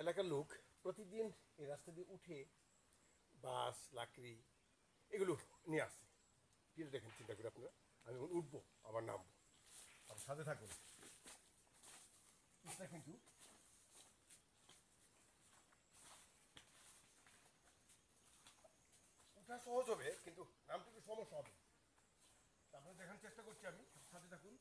এলাকার লোক প্রতিদিন এই রাস্তা দিয়ে উঠে বাঁশ লাকড়ি এগুলো নিয়ে আসে। কিন্তু দেখেন, চিন্তা করে আপনারা, আমি উঠবো আবার নামবো, আর সাথে থাকুন। এটা কিন্তু ওঠা সহজ হবে, কিন্তু নামতে একটু সমস্যা হবে। তারপরে দেখার চেষ্টা করছি, আমি সাথে থাকুন।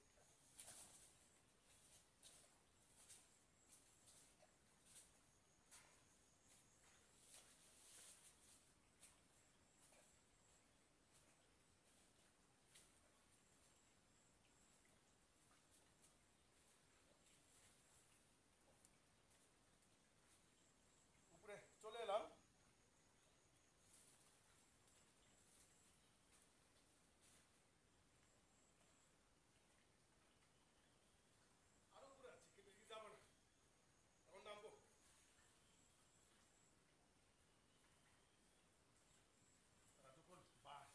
উপরে চলে এলাম। আরো উপরে আছি, কিন্তু এদিকে যাবো না, এখন নামবো। যখন বাস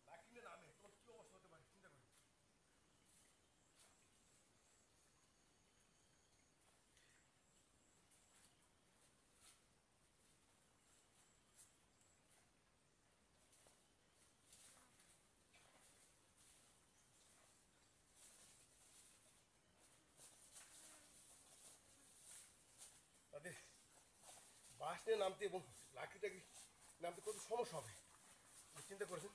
লাকড়ি নামে তখন কি অবস্থা হতে পারে চিন্তা করি। তাদের বাস নিয়ে নামতে এবং লাকড়িটাকে নামতে কত সমস্যা হবে চিন্তা করেছেন।